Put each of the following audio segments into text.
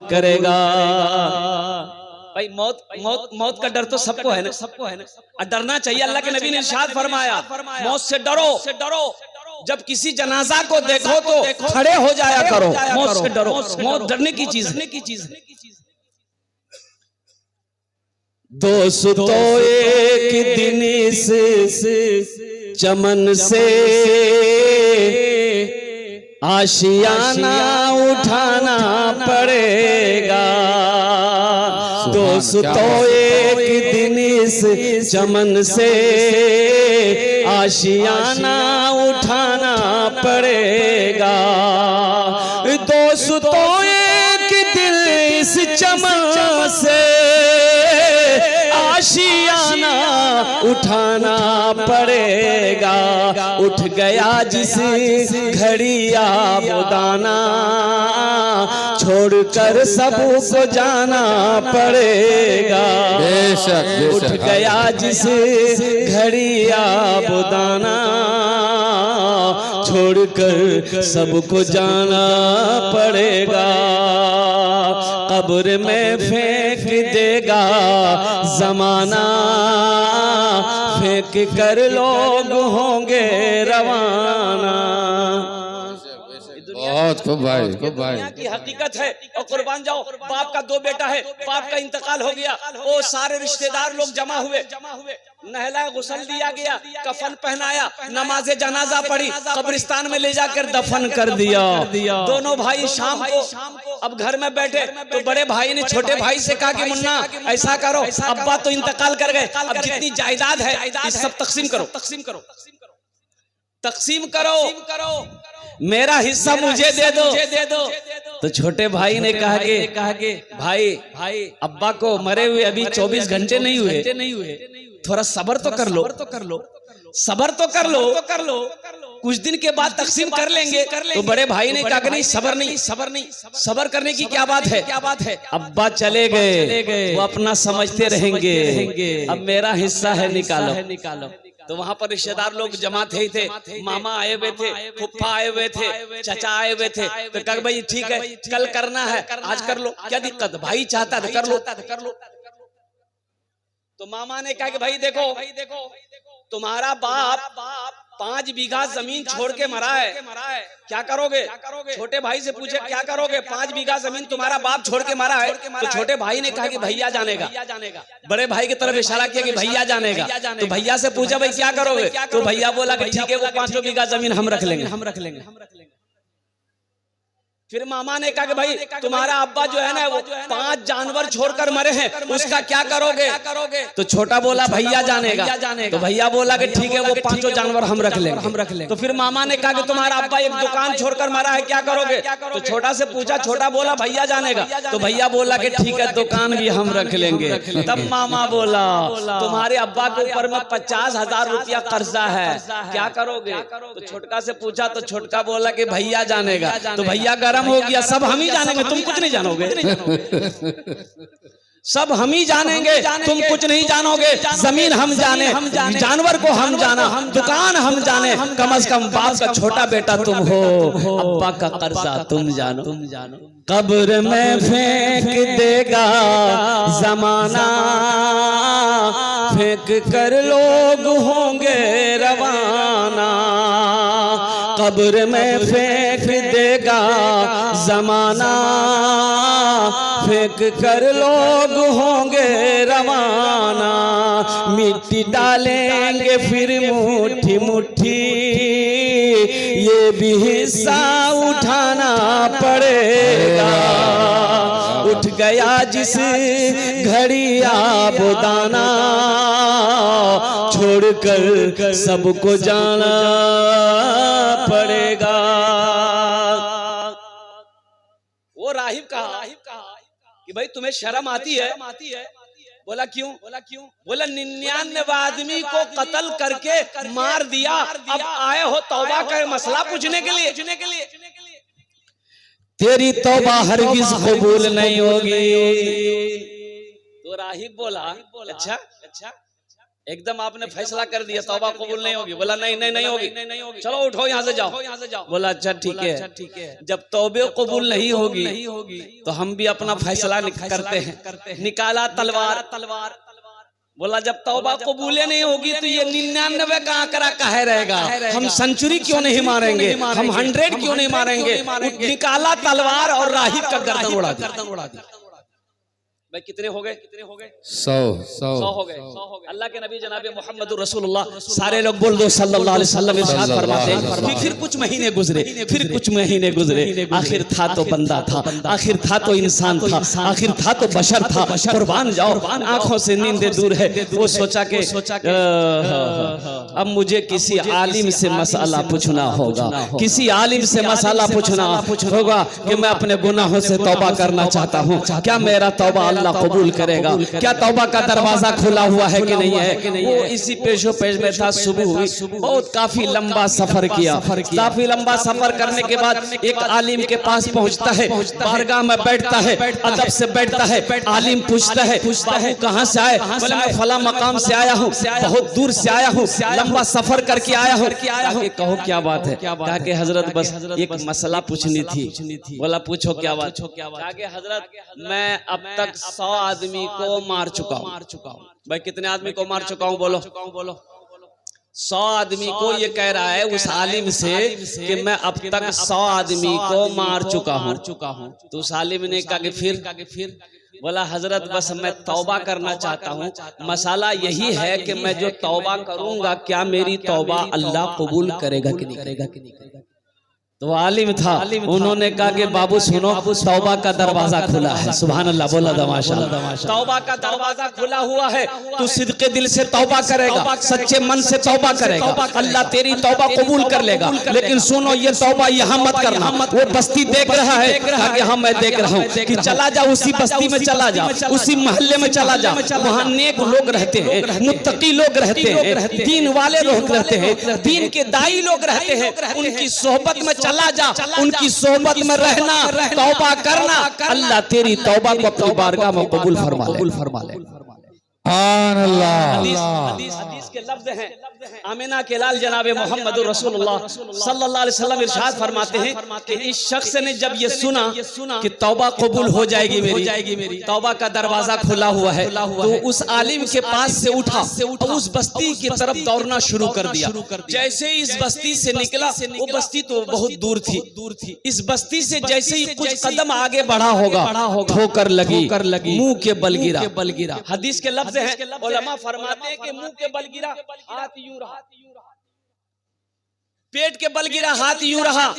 करेगा। भाई मौत मौत मौत का डर तो सबको है ना, सबको है ना, और डरना चाहिए। अल्लाह के नबी ने इरशाद फरमाया मौत से डरो, जब किसी जनाजा को देखो तो खड़े हो जाया करो। मौत से डरो, मौत डरने की चीज है। दोस्तों एक दिन इस चमन से आशियाना उठाना पड़ेगा। दोस्तों एक दिन इस चमन से आशियाना उठाना पड़ेगा। दोस्तों एक दिन इस चमन से आशियाना उठाना पड़ेगा। उठ गया जिस घड़ी आबोदाना छोड़कर सबको जाना पड़ेगा। उठ गया जिस घड़ी आबोदाना छोड़कर सबको जाना पड़ेगा। कब्र में फेंक देगा जमाना, फेंक कर लोग होंगे रवाना। बहुत खूब भाई, खूब भाई। की हकीकत है। और कुर्बान जाओ, बाप का 2 बेटा है, बाप का इंतकाल हो गया, वो सारे रिश्तेदार लोग जमा हुए, नहलाया, गुस्ल दिया गया, कफन पहनाया, नमाज़े जनाजा पढ़ी, कब्रिस्तान में ले जाकर दफन कर दिया। दोनों भाई शाम को अब घर में बैठे तो बड़े भाई ने छोटे भाई से कहा कि मुन्ना ऐसा करो, अब्बा तो इंतकाल कर गए, अब जितनी जायदाद है सब तकसीम करो, मेरा हिस्सा मुझे दे दो। तो छोटे भाई ने कहा कि भाई अब्बा को मरे हुए अभी 24 घंटे नहीं हुए, थोड़ा सब्र तो कर लो, कुछ दिन के बाद तकसीम कर लेंगे। तो बड़े भाई ने कहा कि नहीं, सब्र करने की क्या बात है। अब्बा चले गए, वो अपना समझते रहेंगे, अब मेरा हिस्सा है, निकालो। तो वहां पर रिश्तेदार लोग जमा थे, मामा आए हुए थे, फुफ्फा आए हुए थे, चचा आए हुए थे। तो कहा भाई ठीक है, कल करना है, आज कर लो, क्या दिक्कत, भाई चाहता था कर लो। तो मामा ने कहा कि भाई देखो तुम्हारा बाप 5 बीघा जमीन छोड़ के मरा है, क्या करोगे। छोटे भाई से पूछे क्या करोगे, 5 बीघा जमीन तुम्हारा बाप छोड़ के मरा है। तो छोटे भाई ने कहा कि भैया जानेगा। बड़े भाई की तरफ इशारा किया कि भैया जानेगा। तो भैया से पूछा भाई क्या करोगे, तो भैया बोला कि ठीक है, वो 5 बीघा जमीन हम रख लेंगे। फिर मामा ने कहा कि भाई तुम्हारा अब्बा जो है ना वो 5 जानवर छोड़कर मरे हैं, उसका क्या करोगे। तो छोटा बोला भैया जानेगा। तो भैया बोला कि ठीक है, वो 5 जानवर हम रख लेंगे। तो फिर मामा ने कहा कि तुम्हारा अब्बा एक दुकान छोड़कर मरा है, क्या करोगे। तो छोटा से पूछा, छोटा बोला भैया जानेगा। तो भैया बोला कि ठीक है, दुकान भी हम रख लेंगे। तब मामा बोला तुम्हारे अब्बा के ऊपर में 50,000 रुपया कर्जा है, क्या करोगे। तो छोटका से पूछा, तो छोटका बोला कि भैया जानेगा। तो भैया हो गया, सब हम ही जानेंगे, तुम कुछ नहीं जानोगे। सब हम ही जानेंगे, तुम कुछ नहीं जानोगे। जमीन हम जाने, जानवर को हम जाना, दुकान हम जाने, कम से कम बाप का छोटा बेटा तुम हो, अब्बा का कर्जा तुम जानो। कब्र में फेंक देगा जमाना, फेंक कर लोग होंगे रवाना। कब्र में फेंक देगा जमाना, फेंक कर लोग होंगे रवाना। मिट्टी डालेंगे फिर मुट्ठी मुट्ठी, ये भी हिस्सा उठाना पड़ेगा। उठ गया जिस घड़ी आबोदाना, छोड़कर सबको जाना पड़ेगा। वो राहिब कहा कि भाई तुम्हें शर्म आती है। बोला क्यों। बोला 99 आदमी को कत्ल करके मार दिया, अब आए हो तौबा का मसला पूछने के लिए। तेरी तौबा हरगिज कबूल नहीं होगी। तो राहिब बोला अच्छा एकदम आपने फैसला कर दिया तौबा कबूल नहीं होगी। बोला नहीं नहीं नहीं होगी, चलो उठो यहाँ से जाओ। बोला अच्छा ठीक है। जब तौबे कबूल नहीं होगी तो हम भी अपना फैसला करते हैं। निकाला तलवार। बोला जब तौबा कबूले नहीं होगी तो ये 99 का आंकड़ा काहे रहेगा, हम सेंचुरी क्यों नहीं मारेंगे, हम 100 क्यों नहीं मारेंगे। निकाला तलवार और राही का गर्दन उड़ा दिया। भाई कितने हो गए? 100 हो गए। अल्लाह के नबी जनाब मोहम्मद रसूलुल्लाह, सारे लोग बोल दो सल्लल्लाहु अलैहि वसल्लम इरशाद फरमाते हैं। फिर कुछ महीने गुजरे, आखिर था तो बंदा था, आखिर था तो इंसान था, आखिर था तो बशर था। कुर्बान जाओ, आंखों से नींदें दूर है। वो सोचा कि अब मुझे किसी आलिम से मसाला पूछना होगा, किसी आलिम से मसाला पूछना होगा कि मैं अपने गुनाहों से तौबा करना चाहता हूँ, क्या मेरा तौबा अल्लाह कबूल करेगा, क्या तौबा का दरवाजा खुला हुआ है कि नहीं है। वो इसी पेशो पेश में था। सुबह हुई, बहुत काफी लंबा सफर किया। काफी लंबा सफर करने के बाद एक आलिम के पास पहुंचता है, बारगाह में बैठता है, अदब से बैठता है। आलिम पूछता है बाबू कहाँ से आए? बोले मैं फला मकाम से आया हूँ, बहुत दूर से आया हूँ, लंबा सफर करके आया हूँ। कहो क्या बात है? कहा कि हजरत बस एक मसला पूछनी थी। बोला पूछो क्या बात? कहा कि हजरत मैं अब तक 100 आदमी को मार चुका हूँ। भाई कितने आदमी को मार चुका हूँ? बोलो 100 आदमी को। ये कह रहा है उस आलिम से कि मैं अब तक 100 आदमी को मार चुका हूँ। तो उस आलिम ने कहा कि फिर? बोला हजरत बस मैं तौबा करना चाहता हूँ, मसाला यही है कि मैं जो तौबा करूंगा क्या मेरी तौबा अल्लाह कबूल करेगा कि नहीं करेगा। तो आलिम था, उन्होंने कहा कि बाबू सुनो, तौबा का दरवाजा खुला है। सुभान अल्लाह, बोला माशाअल्लाह। तौबा का दरवाजा खुला हुआ है, तू सिद्के दिल से तौबा करेगा, सच्चे मन से तौबा करेगा, अल्लाह तेरी तौबा कबूल कर लेगा। लेकिन सुनो ये तौबा यहाँ मत करना। वो बस्ती देख रहा है कि हाँ मैं देख रहा हूँ कि चला जा, उसी बस्ती में चला जा, उसी मोहल्ले में चला जा, वहाँ नेक लोग रहते हैं, मुत्तकी लोग रहते हैं, दीन वाले लोग रहते हैं, दीन के दाई लोग रहते हैं, उनकी सोहबत में चला जा, उनकी सोहबत में रहना, तौबा करना, अल्लाह तेरी तौबा को अपनी बारगाह में कबूल फरमा ले। हदीस के लफ्ज हैं, आमिना के लाल जनाबे मोहम्मद रसूलुल्लाह सल्लल्लाहु अलैहि वसल्लम इरशाद फरमाते हैं कि इस शख्स ने जब ये सुना कि तौबा कबूल हो जाएगी मेरी, तौबा का दरवाजा खुला हुआ है, तो उस आलिम के पास से उठा और उस बस्ती की तरफ दौड़ना शुरू कर दिया। जैसे इस बस्ती से निकला, वो बस्ती तो बहुत दूर थी। इस बस्ती से जैसे ही कुछ कदम आगे बढ़ा होगा, ठोकर लगी, मुंह के बल गिरा। हदीस के लफ्ज हैं, उलमा फरमाते हैं कि मुंह के बल गिरा, हाथ यूं रहा, पेट के बल गिरा, हाथ यूं रहा।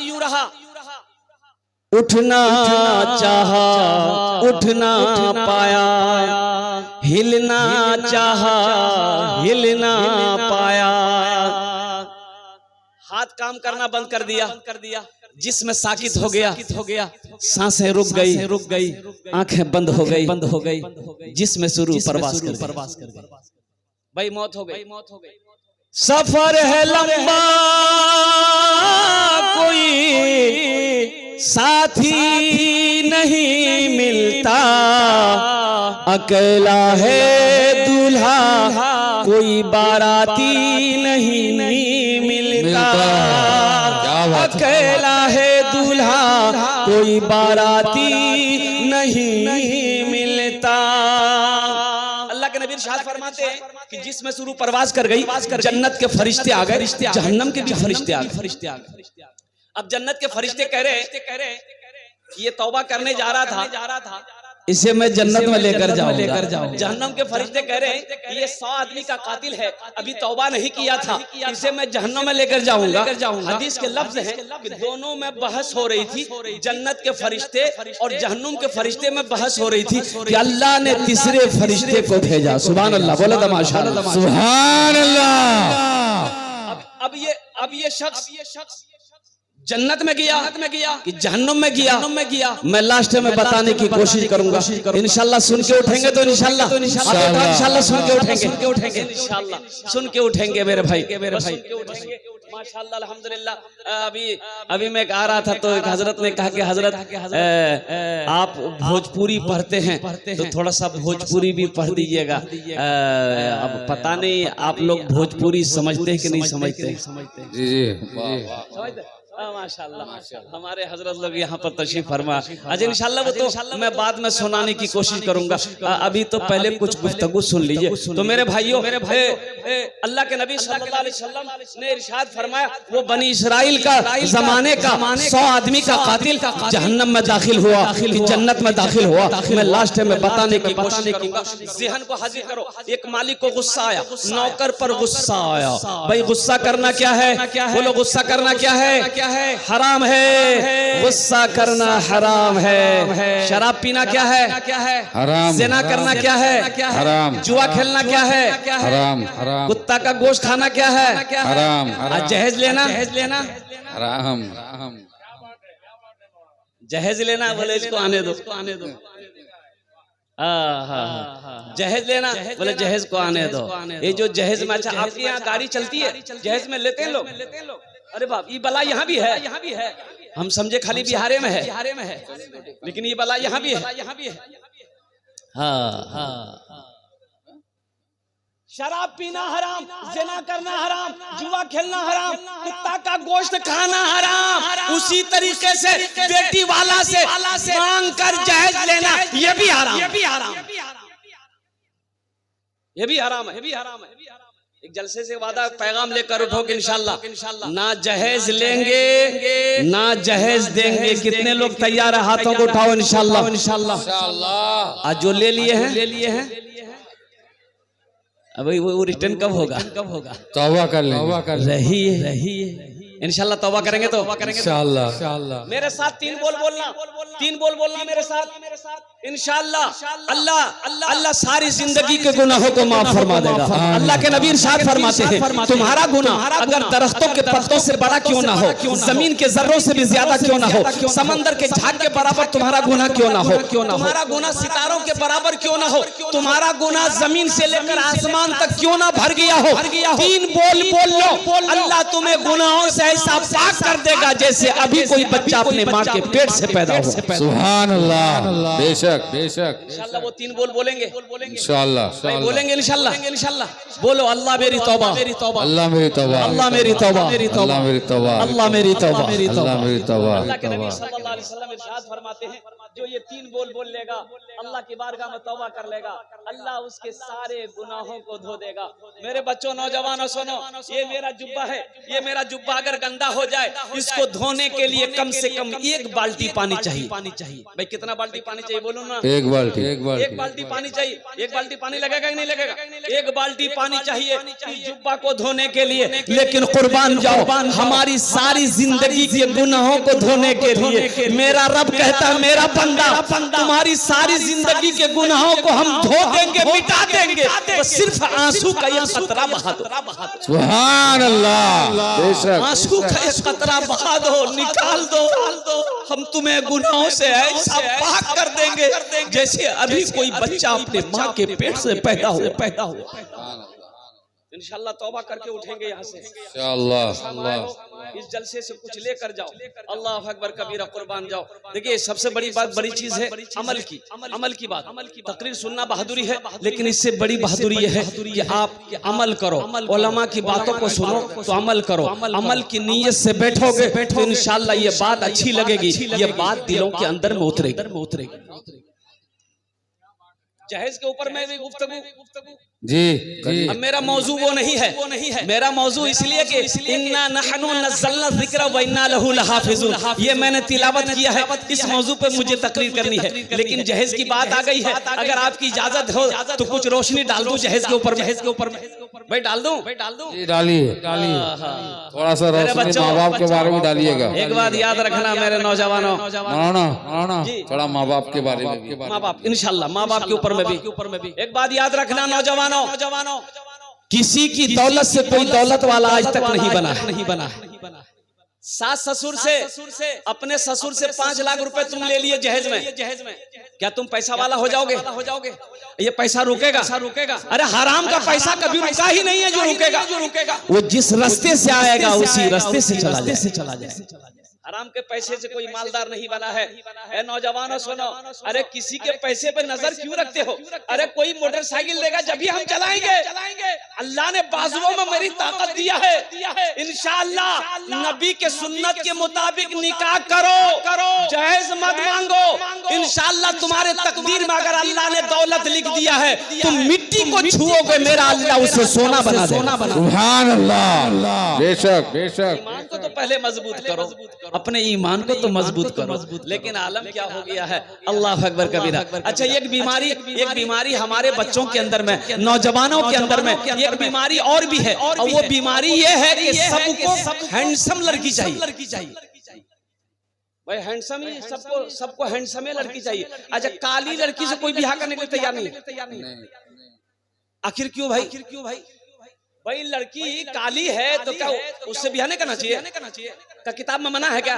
उठना चाहा, उठ ना पाया, हिलना चाहा, हिल ना पाया। हाथ काम करना बंद कर दिया, जिसमें साकित हो गया, सांसें रुक गई, आंखें बंद हो गई, जिसमें शुरू परवास कर गई। भाई मौत हो गई। सफर है लंबा, कोई साथी नहीं मिलता, अकेला है दूल्हा, कोई बाराती नहीं मिलता। अकेला है दूल्हा, कोई बाराती नहीं मिलता। अल्लाह के नबी इरशाद फरमाते हैं कि जिसमें शुरू परवाज कर गई, जन्नत के फरिश्ते आ गए, जहन्नम के भी फरिश्ते आ गए। अब जन्नत के फरिश्ते कह रहे ये तौबा करने जा रहा था, इसे मैं जन्नत में लेकर जाऊंगा। जहन्नम के फरिश्ते कह रहे हैं ये 100 आदमी का कातिल है, अभी तौबा नहीं किया था, इसे मैं जहन्नम में लेकर जाऊंगा। हदीस के लफ्ज हैं कि दोनों में बहस हो रही थी, जन्नत के फरिश्ते और जहन्नुम के फरिश्ते में बहस हो रही थी कि अल्लाह ने तीसरे फरिश्ते को भेजा। सुभान अल्लाह, बोला माशाअल्लाह, सुभान अल्लाह। अब ये शख्स जन्नत में गया कि जहन्नुम में गया, मैं लास्ट में बताने की कोशिश करूंगा। इंशाल्लाह सुन के उठेंगे तो इंशाल्लाह सुन के उठेंगे, इंशाल्लाह सुन के उठेंगे मेरे भाई। माशाल्लाह अल्हम्दुलिल्लाह। अभी मैं आ रहा था तो एक हजरत ने कहा कि हजरत आप भोजपुरी पढ़ते हैं तो थोड़ा सा भोजपुरी भी पढ़ दीजिएगा। अब पता नहीं आप लोग भोजपुरी समझते हैं कि नहीं समझते? जी जी समझते? माशाल्लाह हमारे हजरत लोग यहाँ पर तशरीफ फरमा। अच्छा इंशाल्लाह वो तो मैं बाद में सुनाने की कोशिश करूंगा, अभी तो पहले कुछ गुफ्तगू सुन लीजिए। तो मेरे भाइयों, अल्लाह के नबी सल्लल्लाहु अलैहि वसल्लम ने इरशाद फरमाया, वो बनी इस्राइल का जमाने का 100 आदमी का कातिल जहन्नम में दाखिल हुआ कि जन्नत में दाखिल हुआ। मैं लास्ट में बताने की कोशिश करूंगा। ज़हन को हाजिर करो। एक मालिक को गुस्सा आया, नौकर पर गुस्सा आया। भाई गुस्सा करना क्या है? बोलो गुस्सा करना क्या है? हराम है। गुस्सा करना हराम है। शराब पीना क्या है? हराम। ज़िना करना क्या है? हराम। जुआ खेलना क्या है? हराम। कुत्ता का गोश्त खाना क्या है? हराम। जहेज लेना हराम। जहेज लेना, बोले इसको आने दो, जहेज लेना, बोले जहेज को आने दो। ये जो जहेज में, अच्छा आपके यहाँ गाड़ी चलती है, जहेज में लेते हैं लोग? अरे बाप, ये बला यहाँ भी है। हम समझे खाली बिहारे में है, लेकिन ये बला यहाँ भी है। हाँ। शराब पीना हराम, ज़िना करना हराम, जुआ खेलना हराम, कुत्ता का गोश्त खाना हराम। उसी तरीके से बेटी वाला से मांग कर जहेज लेना ये भी हराम है। एक जलसे से वादा पैगाम लेकर उठोगे इंशाल्लाह। ना जहेज लेंगे ना जहेज देंगे। कितने लोग तैयार है? हाथों को उठाओ इंशाल्लाह। आज जो ले लिए हैं अब वो रिटर्न कब होगा? तौबा कर ले। रही है इंशाल्लाह। तौबा करेंगे तो इंशाल्लाह। मेरे साथ तीन बोल बोलना मेरे साथ इंशाल्लाह। अल्लाह सारी जिंदगी के गुनाहों को माफ फरमा देगा। अल्लाह के नबी इरशाद फरमाते हैं, तुम्हारा गुनाह अगर दरख्तों के पत्तों से बड़ा क्यों ना हो, जमीन के जर्रों से भी ज्यादा क्यों ना हो, समंदर के झाग के बराबर तुम्हारा गुनाह क्यों ना हो, तुम्हारा गुनाह सितारों के बराबर क्यों ना हो, तुम्हारा गुनाह जमीन से लेकर आसमान तक क्यों ना भर गया हो, तीन बोल लो, अल्लाह तुम्हें गुनाहों से ऐसा पाक कर देगा जैसे अभी कोई बच्चा अपने माँ के पेट से पैदा हो। सुभान अल्लाह। बेशक इंशाल्लाह वो तीन बोल बोलेंगे इंशाल्लाह। बोलेंगे इंशाल्लाह। बोलो अल्लाह मेरी तौबा, अल्लाह मेरी तौबा, अल्लाह मेरी तौबा, अल्लाह मेरी तौबा, अल्लाह मेरी तौबा, अल्लाह मेरी तौबा। अल्लाह के नबी सल्लल्लाहु अलैहि वसल्लम इरशाद फरमाते हैं, जो ये तीन बोल लेगा अल्लाह की बारगाह में तौबा कर लेगा, अल्लाह उसके सारे गुनाहों को धो देगा। मेरे बच्चों, नौजवानों सुनो, ये मेरा जुब्बा है, ये मेरा जुब्बा अगर गंदा हो जाए इसको धोने के लिए कम से कम 1 बाल्टी पानी चाहिए। भाई कितना बाल्टी पानी चाहिए बोलो ना? 1 बाल्टी। 1 बाल्टी पानी चाहिए। 1 बाल्टी पानी लगेगा कि नहीं लगेगा? 1 बाल्टी पानी चाहिए जुब्बा को धोने के लिए। लेकिन कुर्बान जाओ, हमारी सारी जिंदगी के गुनाहों को धोने के लिए मेरा रब कहता है, मेरा बंदा तुम्हारी सारी जिंदगी के गुनाहों को हम धो देंगे, मिटा देंगे, तो सिर्फ आंसू का एक कतरा बहा दो। सुभान अल्लाह। बेशक आंसू का एक कतरा बहा दो, निकाल दो, हम तुम्हें गुनाहों से ऐसा पाक कर देंगे जैसे अभी कोई बच्चा अपने माँ के पेट से पैदा हो। इंशाल्लाह तौबा करके उठेंगे यहाँ से इंशाल्लाह। इस जलसे से कुछ लेकर जाओ। अल्लाह अकबर कबीरा, कुर्बान जाओ। देखिए सबसे बड़ी बात, बड़ी चीज है अमल की बात। तकरीर सुनना बहादुरी है, लेकिन इससे बड़ी बहादुरी यह है कि आप अमल करो। उलमा की बातों को सुनो तो अमल करो। अमल की नीयत से बैठोगे तो इंशाल्लाह ये बात अच्छी लगेगी, ये बात दिलों के अंदर में उतरेगी। जहेज के ऊपर मैं भी गुफ्तगू जी। अब मेरा मौजू वो नहीं है। मेरा मौजू इसलिए कि इन्ना नहनु नज़्ज़लना ज़िक्र व इन्ना लहु लहाफ़िज़ून, ये मैंने तिलावत किया है। इस मौजू पे मुझे तकरीर करनी है, लेकिन जहेज की बात आ गई है। अगर आपकी इजाजत हो तो कुछ रोशनी डाल दूं जहेज के ऊपर में। भाई डाल दूं? डालिए। थोड़ा सा रोशनी माँ बाप के बारे में डालिएगा। एक बात याद रखना मेरे नौजवानों, थोड़ा माँ बाप के बारे में। माँ बाप इंशाल्लाह, माँ बाप के ऊपर में भी एक बात याद रखना नौजवानों, किसी की दौलत से कोई दौलत वाला आज तक नहीं बना। सास ससुर से अपने ससुर से 5 लाख रुपए तुम ले लिए जहेज में, क्या तुम पैसा वाला हो जाओगे? ये पैसा रुकेगा? अरे हराम का पैसा कभी रुका ही नहीं है जो रुकेगा। वो जिस रास्ते से आएगा उसी रास्ते से चला जाए। हराम के पैसे से कोई मालदार नहीं बना है। ए नौजवानों सुनो, अरे किसी के पैसे पे नजर क्यों रखते हो? अरे कोई मोटरसाइकिल देगा जब भी हम चलाएंगे। अल्लाह ने बाजुओं में मेरी ताकत दिया है, इंशाअल्लाह नबी के सुन्नत के मुताबिक निकाह करो, जहेज मत मांगो। इंशाअल्लाह तुम्हारे तकदीर में अगर अल्लाह ने दौलत लिख दिया है, तुम मिट्टी को छुओगे, मेरा अल्लाह उसे सोना बना देगा। सुभान अल्लाह। बेशक ईमान को तो पहले मजबूत करो, अपने ईमान को तो मजबूत करो। लेकिन आलम क्या हो गया है, अल्लाह अकबर कबीरा। अच्छा, एक बीमारी हमारे बच्चों के अंदर में, नौजवानों के अंदर में एक बीमारी और भी है, और वो बीमारी ये है कि सबको हैंडसम लड़की चाहिए। भाई हैंडसम ही सबको हैंडसम लड़की चाहिए। अच्छा, काली लड़की से कोई ब्याह करने के लिए तैयार नहीं। आखिर क्यों भाई? भाई लड़की काली है तो क्या उससे ब्याह नहीं करना चाहिए? का किताब में मना है क्या?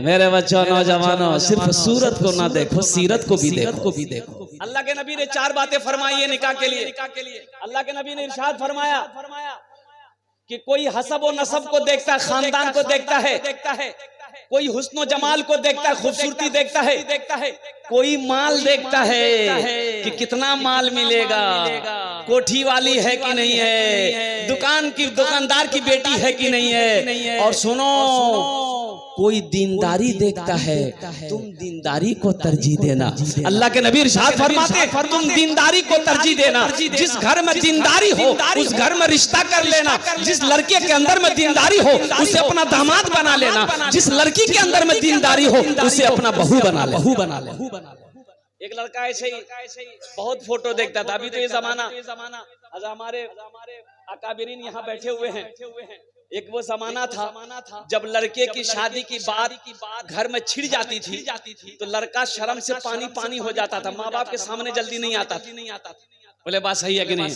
मेरे बच्चों, नौजवानों, सिर्फ सूरत को ना देखो, सीरत को भी देखो। अल्लाह के नबी ने 4 बातें फरमाई है निकाह के लिए। अल्लाह के नबी ने इरशाद फरमाया कि कोई हसब और नसब को देखता है, खानदान को देखता है, कोई हुस्न जमाल को देखता है, खूबसूरती देखता है, कोई माल देखता है कि कितना माल मिलेगा, कोठी वाली है कि नहीं है, दुकानदार की बेटी है कि नहीं है। और सुनो, कोई दीनदारी देखता है, तुम दीनदारी को तरजीह देना। अल्लाह के नबी इरशाद फरमाते हैं तुम दीनदारी को तरजीह देना। जिस घर में दीनदारी हो उस घर में रिश्ता कर लेना। जिस लड़के के अंदर में दीनदारी हो उसे अपना दामाद बना लेना। जिस लड़की के अंदर में दीनदारी हो उसे अपना बहू बना ले। एक लड़का ऐसे ही बहुत फोटो देखता था। अभी तो ये जमाना हमारे अकाबिरीन यहाँ बैठे हुए हैं। एक वो जमाना था जब लड़के की शादी की बात घर में छिड़ जाती थी तो लड़का शर्म से पानी हो जाता था, माँ बाप के सामने जल्दी नहीं आता। बोले बात सही है कि नहीं?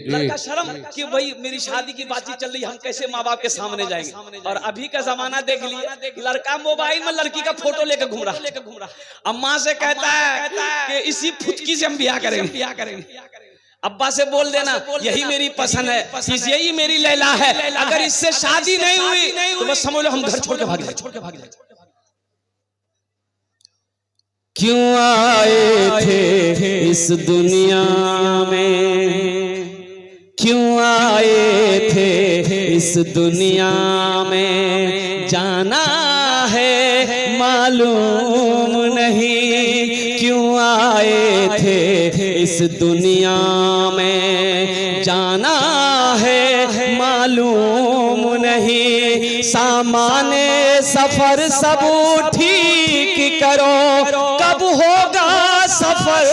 लड़का शर्म कि भाई मेरी शादी की बातचीत चल रही, हम कैसे माँ बाप के सामने जाएंगे। और अभी का जमाना देख लिया, लड़का मोबाइल में लड़की का फोटो लेकर घूम रहा, अम्मा से कहता है कि इसी फुटकी से हम ब्याह करेंगे। अब्बा से बोल देना यही मेरी पसंद है, यही मेरी लैला है, अगर इससे शादी नहीं हुई तो बस समझ लो हम घर छोड़ के भाग जाए। क्यों आए थे इस दुनिया में, क्यों आए थे इस दुनिया में, जाना है मालूम नहीं। क्यों आए थे इस दुनिया में, जाना है मालूम नहीं। सामाने सफर सब ठीक करो, कब होगा सफर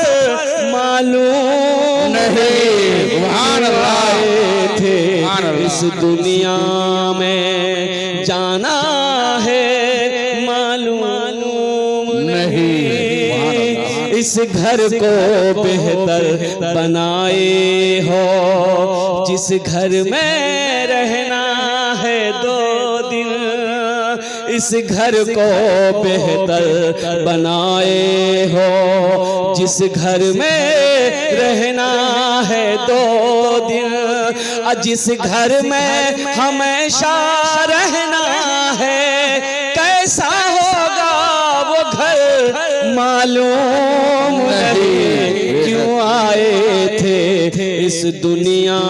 मालूम नहीं। आए थे इस दुनिया में, जाना है मालूम नहीं। इस घर को बेहतर बनाए हो, जिस घर में रहना है 2 दिन, इस घर को बेहतर बनाए हो, जिस घर में रहना है 2 दिन, जिस घर में हमेशा रहना है, कैसा होगा वो घर मालूम नहीं। क्यों आए थे इस दुनिया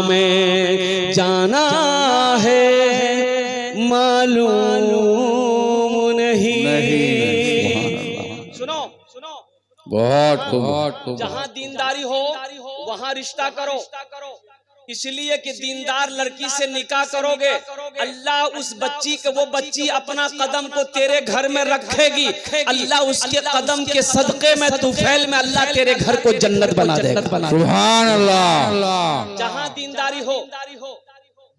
में, जाना है मालूम नहीं। सुनो बहुत जहाँ दीनदारी हो वहाँ रिश्ता करो, इसलिए कि दीनदार लड़की से निकाह करोगे, अल्लाह उस बच्ची के, वो बच्ची अपना कदम को तेरे घर में रखेगी, अल्लाह उसके कदम के सदके में तुफैल में अल्लाह तेरे घर को जन्नत बना देगा। सुभान अल्लाह। जहाँ दीनदारी हो,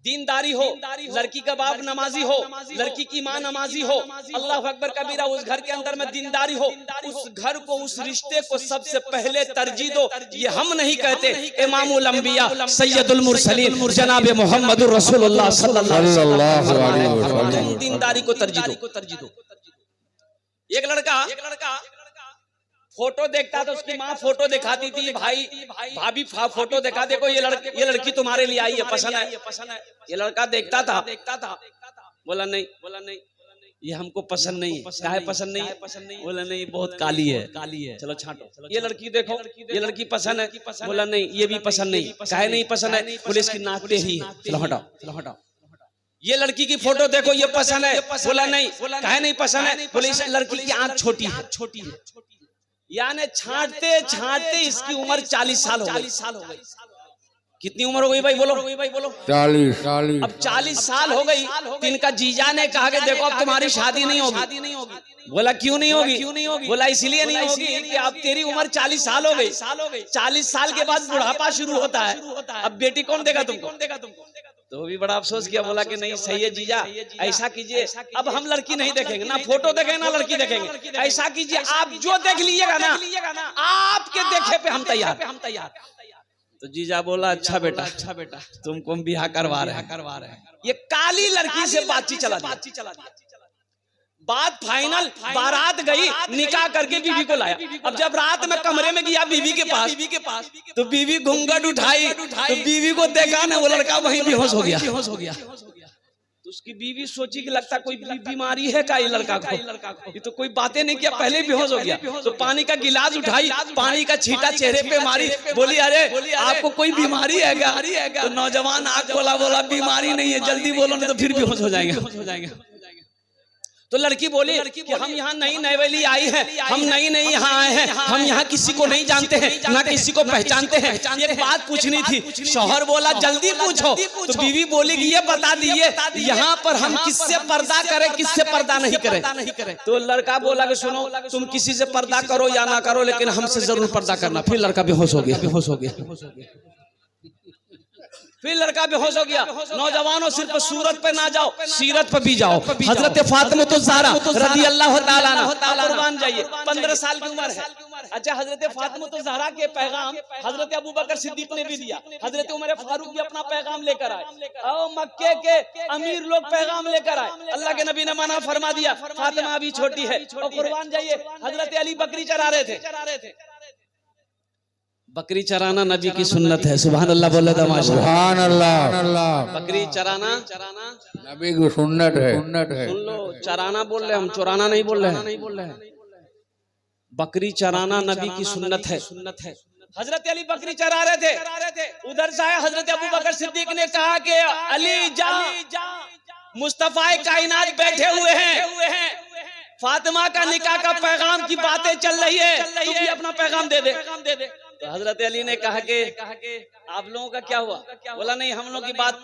दीनदारी हो, लड़की का बाप नमाजी हो, लड़की की माँ नमाजी हो, अल्लाह अकबर कबीरा, उस घर के अंदर में दीनदारी हो, उस घर को, उस रिश्ते को सबसे पहले तरजीह दो। ये हम नहीं कहते, इमामुल अंबिया सैयदुल मुरसलीन जनाब मोहम्मदुर रसूलुल्लाह सल्लल्लाहु अलैहि वसल्लम दीनदारी को तरजीह दो। एक लड़का फोटो देखता था, उसकी माँ फोटो दिखाती थी, भाई भाभी फोटो दिखा, देखो ये लड़की तुम्हारे लिए आई है, पसंद है। ये लड़का देखता था, बोला नहीं ये हमको पसंद नहीं है। काहे पसंद नहीं है? बोला नहीं बहुत काली है, चलो छांटो। ये लड़की देखो, ये लड़की पसंद है। बोला नहीं ये भी पसंद नहीं। काहे नहीं पसंद है? बोले इसकी नाक टेढ़ी है, चलो हटाओ। ये लड़की की फोटो देखो, ये पसंद है। बोला नहीं। काहे नहीं पसंद है? बोले इस लड़की की आंख छोटी है। यानी छांटते छांटते इसकी उम्र 40 साल हो गई। कितनी उम्र हो गई भाई बोलो? 40। अब 40 साल हो गई। तो इनका जीजा ने कहा कि देखो अब तुम्हारी शादी नहीं होगी। बोला क्यों नहीं होगी? बोला इसलिए नहीं होगी कि अब तेरी उम्र 40 साल हो गई। 40 साल के बाद बुढ़ापा शुरू होता है। अब बेटी कौन देगा तुमको? तो भी बड़ा अफसोस किया, बोला कि नहीं सही है जीजा, ऐसा कीजिए अब हम लड़की नहीं देखेंगे, ना फोटो देखेंगे ना लड़की देखेंगे। ऐसा कीजिए आप जो देख लीजिएगा ना, आपके देखे पे हम तैयार। तो जीजा बोला अच्छा बेटा तुमको हम बियाह करवा रहे हैं। ये काली लड़की से बातचीत चला दिया। बात फाइनल, बारात गई, निकाह करके बीवी को लाया। अब जब रात में कमरे में गया बीवी के पास, तो बीवी घूंघट उठाई, तो बीवी को देखा ना, वो लड़का वहीं बेहोश हो गया। तो उसकी बीवी सोची कि लगता कोई बीमारी है का ये लड़का को, ये तो कोई बातें नहीं किया, पहले बेहोश हो गया। तो पानी का गिलास उठाई, पानी का छींटा चेहरे पे मारी, बोली अरे आपको कोई बीमारी है क्या? तो नौजवान आग बोला बीमारी नहीं है, जल्दी बोलो नहीं तो फिर बेहोश हो जाएंगे। तो लड़की बोली कि हम यहाँ नई नवेली आई है, हम नई यहाँ आए हैं, हम यहाँ किसी को नहीं जानते हैं, ना किसी को पहचानते हैं। एक बात पूछनी थी। शौहर बोला जल्दी पूछो। तो बीवी बोली कि ये बता दिए यहाँ पर हम किससे पर्दा करें, किससे पर्दा नहीं करें। तो लड़का बोला कि सुनो तुम किसी से पर्दा करो या ना करो, लेकिन हमसे जरूर पर्दा करना। फिर लड़का बेहोश हो गया। फिर लड़का बेहोश हो गया। नौजवानों सिर्फ सूरत पे ना जाओ, सीरत पे भी जाओ। हजरत फातिमा ज़हरा रज़ी अल्लाह ताला अन्हा कुर्बान जाइए, 15 साल की उम्र है। अच्छा हजरत फातिमा ज़हरा के पैगाम हजरत अबू बकर सिद्दीक ने भी दिया, हजरत उमर फारूक भी अपना पैगाम लेकर आए, और मक्के के अमीर लोग पैगाम लेकर आए। अल्लाह के नबी ने मना फरमा दिया, फातिमा अभी छोटी है। और कुर्बान जाइए, हजरत अली बकरी चरा रहे थे। बकरी चराना नबी की सुन्नत है। सुभान अल्लाह बोले दमाशा। सुभान अल्लाह। बकरी चराना नबी की सुन्नत है। सुन लो, चराना बोल रहे हम, चुराना नहीं बोल रहे हैं। बकरी चराना नबी की सुन्नत है। हजरत अली बकरी चरा रहे थे, उधर से आए हजरत अबू बकर सिद्दीक ने कहा कि अली जा, मुस्तफा कायनात बैठे हुए हैं, फातिमा का निकाह का पैगाम की बातें चल रही है, तू भी अपना पैगाम दे दे। तो हजरत अली ने कहा कि आप लोगों का क्या हुआ? बोला नहीं हम लोगों की बात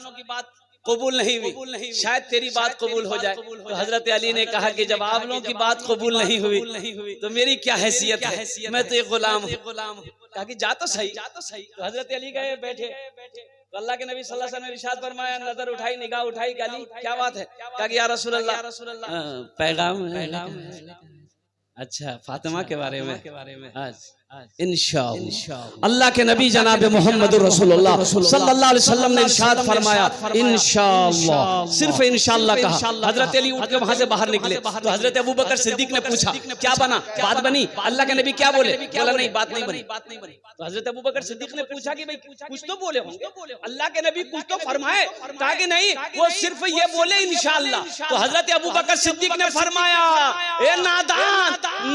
कबूल नहीं हुई, शायद तेरी बात कबूल हो जाए। तो हजरत अली ने कहा कि जब आप लोगों की बात कबूल नहीं हुई तो मेरी क्या हैसियत है, मैं तो एक गुलाम हूँ। कहा कि जा तो सही। तो हजरत अली गए बैठे, तो अल्लाह के नबी सल्लल्लाहु अलैहि वसल्लम ने इरशाद फरमाया, नजर उठाई, निगाह उठाई, गाली क्या बात है? कहा कि या रसूल अल्लाह पैगाम। अच्छा फातिमा के बारे में आज इंशाअल्लाह अल्लाह के नबी जनाब मोहम्मद रसूलुल्लाह सल्लल्लाहु अलैहि वसल्लम ने इरशाद फरमाया इंशाअल्लाह, सिर्फ इंशाअल्लाह कहा। हजरत अली उठ के वहां से बाहर निकले, तो हजरत अबू बकर सिद्दीक ने पूछा क्या बना? बात बनी? अल्लाह के नबी क्या बोले? बोला नहीं बात नहीं बनी। तो हजरत अबू बकर सिद्दीक ने पूछा कि भाई कुछ तो बोले होंगे, अल्लाह के नबी कुछ तो फरमाए। कहा कि नहीं वो सिर्फ ये बोले इंशाअल्लाह। तो हजरत अबू बकर सिद्दीक ने फरमाया ए नादान,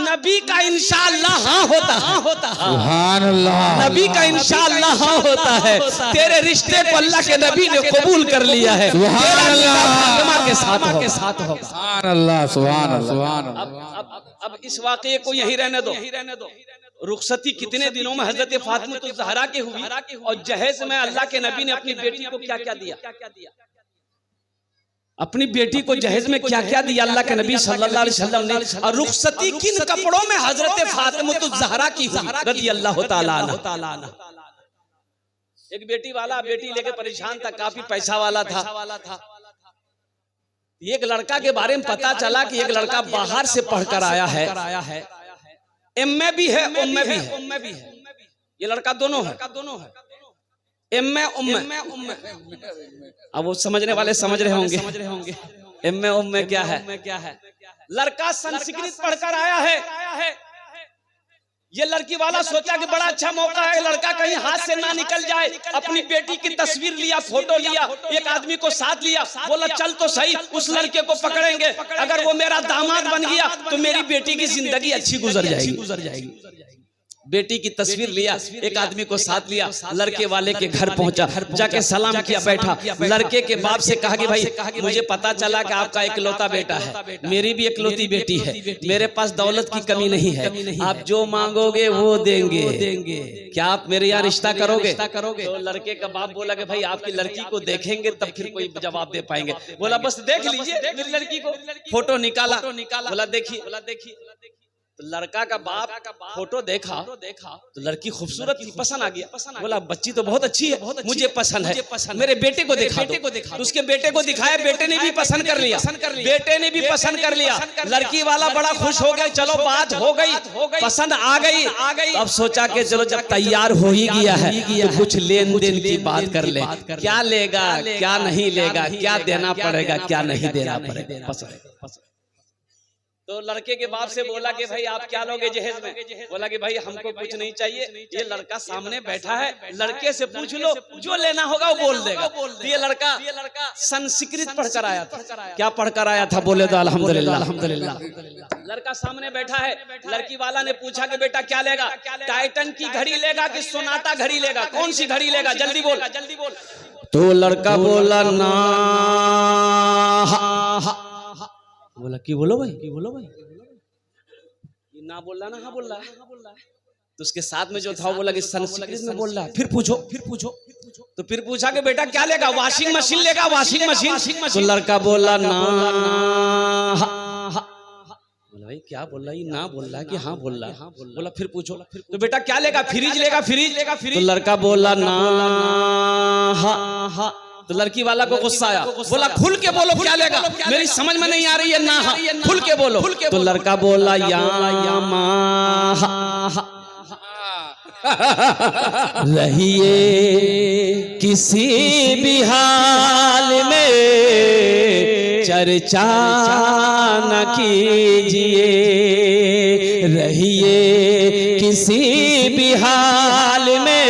नबी का इंशाअल्लाह हाँ होता, सुभान अल्लाह। नबी का इंशाअल्लाह हाँ होता है। तेरे रिश्ते को अल्लाह के नबी ने कबूल कर लिया है। सुभान अल्लाह। फातिमा के साथ होगा। सुभान अल्लाह, सुभान अल्लाह। अब इस वाक़े को यही रहने दो। रुखसती कितने दिनों में हजरत फातिमा ज़हरा की हुई, और जहेज में अल्लाह के नबी ने अपनी बेटी को क्या क्या दिया? अपनी बेटी को जहेज में क्या क्या दिया अल्लाह के नबी सल्लल्लाहु अलैहि वसल्लम ने। और रुखसती किन कपड़ों में हजरत फातिमा ज़हरा की हुई रज़ी अल्लाह ताला अन्हा? एक बेटी वाला बेटी लेके परेशान था, काफी पैसा वाला था। एक लड़का के बारे में पता चला कि एक लड़का बाहर से पढ़कर आया है, एमए भी है, उम्मे भी है। ये लड़का दोनों है, एमए उम्मे। अब वो समझने वाले समझ रहे होंगे एमए उम्मे क्या है। लड़का संस्कृत पढ़कर आया है। ये लड़की वाला सोचा कि बड़ा अच्छा मौका है, लड़का कहीं हाथ से ना निकल जाए। अपनी बेटी की तस्वीर लिया, फोटो लिया, एक आदमी को साथ लिया, बोला चल तो सही उस लड़के को पकड़ेंगे, अगर वो मेरा दामाद बन गया तो मेरी बेटी की जिंदगी अच्छी गुजर जाएगी। बेटी की तस्वीर लिया, एक आदमी को साथ लिया, लड़के वाले के घर पहुंचा, जाके सलाम किया, बैठा। लड़के के बाप से कहा कि भाई मुझे पता चला कि आपका इकलौता बेटा है, मेरी भी इकलौती बेटी है, मेरे पास दौलत की कमी नहीं है, आप जो मांगोगे वो देंगे, क्या आप मेरे यहाँ रिश्ता करोगे? तो लड़के का बाप बोला कि भाई आपकी लड़की को देखेंगे तब फिर कोई जवाब दे पाएंगे। बोला बस देख लीजिए मेरी लड़की को। फोटो निकाला, बोला देखिए। तो लड़का का बाप फोटो देखा तो लड़की खूबसूरत थी, पसंद आ गया। बोला बच्ची तो बहुत अच्छी है, मुझे पसंद है, मेरे बेटे को दिखा दो। तो उसके बेटे को दिखाया, बेटे ने भी पसंद कर लिया। लड़की वाला बड़ा खुश हो गया, चलो बात हो गई, पसंद आ गई। अब सोचा कि चलो जब तैयार हो ही गया है तो कुछ लेन देन की बात कर ले, क्या लेगा क्या नहीं लेगा, क्या देना पड़ेगा क्या नहीं देना पड़ेगा। तो लड़के के बाप से बोला कि भाई आप क्या लोगे जहेज में? बोला कि भाई हमको कुछ नहीं चाहिए, ये लड़का सामने बैठा है, लड़के से पूछ लो, जो लेना होगा वो बोल देगा। ये लड़का संस्कृत पढ़कर आया था। क्या पढ़कर आया था? बोले तो अल्हम्दुलिल्लाह। लड़का सामने बैठा है, लड़की वाला ने पूछा कि बेटा क्या लेगा? टाइटन की घड़ी लेगा कि सोनाटा घड़ी लेगा? कौन सी घड़ी लेगा? जल्दी बोल। तो लड़का बोला ना। बोला की बोलो भाई ये ना बोल रहा ना, हाँ बोल रहा है। तो उसके साथ में जो था वो बोला कि संस्कृत में बोल रहा है। फिर पूछो। तो फिर पूछा कि बेटा क्या लेगा? वॉशिंग मशीन लेगा? Washing machine. तो लड़का बोला ना। बोला भाई क्या बोल रहा है? ना बोल रहा है कि हाँ बोल रहा है? बोला फिर पूछो। तो बेटा क्या लेगा? फ्रिज लेगा? तो लड़का बोला ना। हाँ। तो लड़की वाला को गुस्सा आया, बोला खुल के बोलो क्या लेगा, मेरी समझ में नहीं आ रही है ना, खुल के बोलो। तो लड़का बोला यामा रहिए किसी भी हाल में चर्चा न कीजिए, रहिए किसी भी हाल में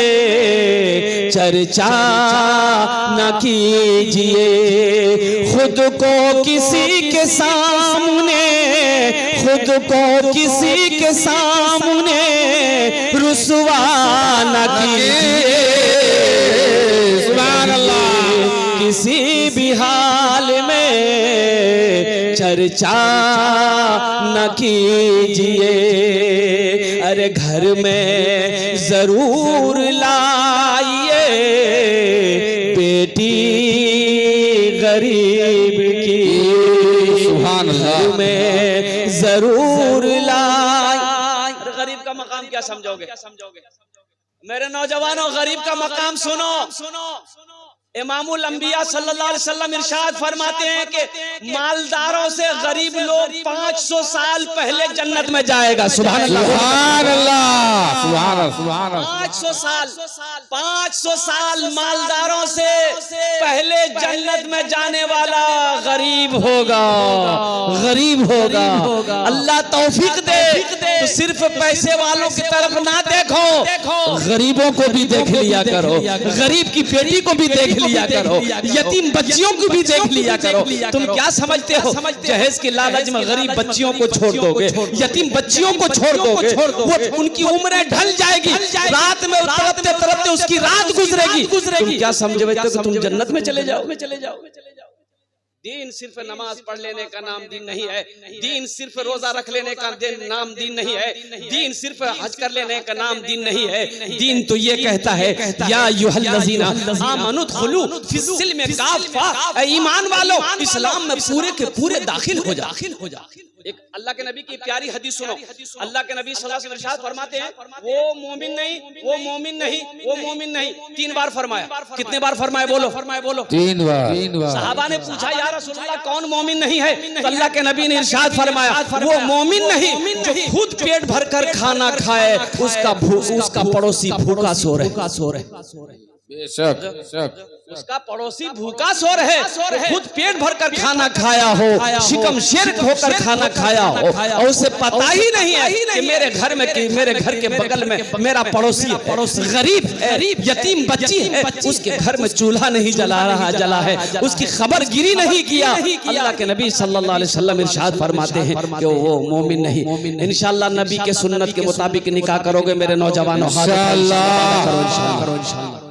चर्चा न कीजिए, खुद को किसी के सामने रुसवा न कीजिए, सुभान अल्लाह। किसी भी हाल में चर्चा न कीजिए, अरे घर में जरूर लाइए बेटी गरीब की, सुभान अल्लाह, में जरूर लाई। गरीब का मकाम क्या समझोगे? मेरे नौजवानों गरीब का मकाम सुनो। इमामुल अंबिया सल्लल्लाहु अलैहि वसल्लम इरशाद फरमाते हैं कि मालदारों से गरीब लोग 500 साल पहले जन्नत में जाएगा। सुभान अल्लाह, सुभान अल्लाह, सुभान अल्लाह। 500 साल मालदारों से पहले जन्नत में जाने वाला गरीब होगा। अल्लाह तौफीक दे तो सिर्फ पैसे वालों की तरफ ना देखो, गरीबों को भी देख लिया करो, गरीब की बेटी को भी देख लिया करो, यतीम बच्चियों को भी देख लिया करो। तुम क्या समझते हो जहेज के लालच में गरीब बच्चियों को छोड़ दोगे, यतीम बच्चियों को छोड़ दोगे, वो उनकी उम्रें ढल जाएगी, रात में तरफते उसकी रात गुजरेगी। तुम क्या समझे तुम जन्नत में चले जाओ? दीन सिर्फ नमाज पढ़ लेने का नाम दीन नहीं है, दीन सिर्फ रोजा रख लेने का नाम दीन नहीं है, दीन सिर्फ हज कर लेने का नाम दीन नहीं है। दीन तो ये कहता है या अय्युहल्लज़ीना आमनु दुखुलू फिस्सिल्म काफ़ा, ईमान वालों इस्लाम में पूरे के पूरे दाखिल हो जाओ। एक अल्लाह के नबी की प्यारी हदीस सुनो। अल्लाह के नबी सल्लल्लाहु अलैहि वसल्लम इरशाद फरमाते हैं, वो मोमिन नहीं, वो मोमिन नहीं, वो मोमिन नहीं, 3 बार फरमाया। कितने बार फरमाया? बोलो, फरमाया बोलो। 3 बार। सहाबा ने पूछा, या रसूलल्लाह कौन मोमिन नहीं है? तो अल्लाह के नबी ने इरशाद फरमाया, वो मोमिन नहीं जो खुद पेट भरकर खाना खाए, उसका पड़ोसी भूखा सो रहे। बेशक उसका पड़ोसी भूखा सो रहे, खुद पेट भरकर खाना खाया हो, शिकम शेर होकर खाना खाया हो, और उसे पता ही नहीं है कि मेरे घर के बगल में मेरा पड़ोसी गरीब यतीम बच्ची है, उसके घर में चूल्हा नहीं जला है, उसकी खबर गिरी नहीं किया। अल्लाह के नबी सल्लल्लाहु अलैहि वसल्लम इरशाद फरमाते हैं कि वो मोमिन नहीं। इंशाअल्लाह नबी के सुन्नत के मुताबिक निकाह करोगे मेरे नौजवानों, इंशाअल्लाह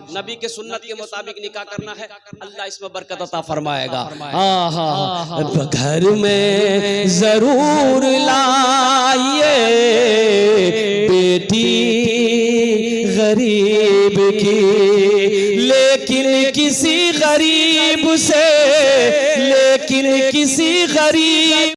नबी के सुन्नत के मुताबिक निकाह करना है, अल्लाह इसमें बरकत अता फरमाएगा। घर में जरूर लाइए बेटी गरीब की, लेकिन किसी गरीब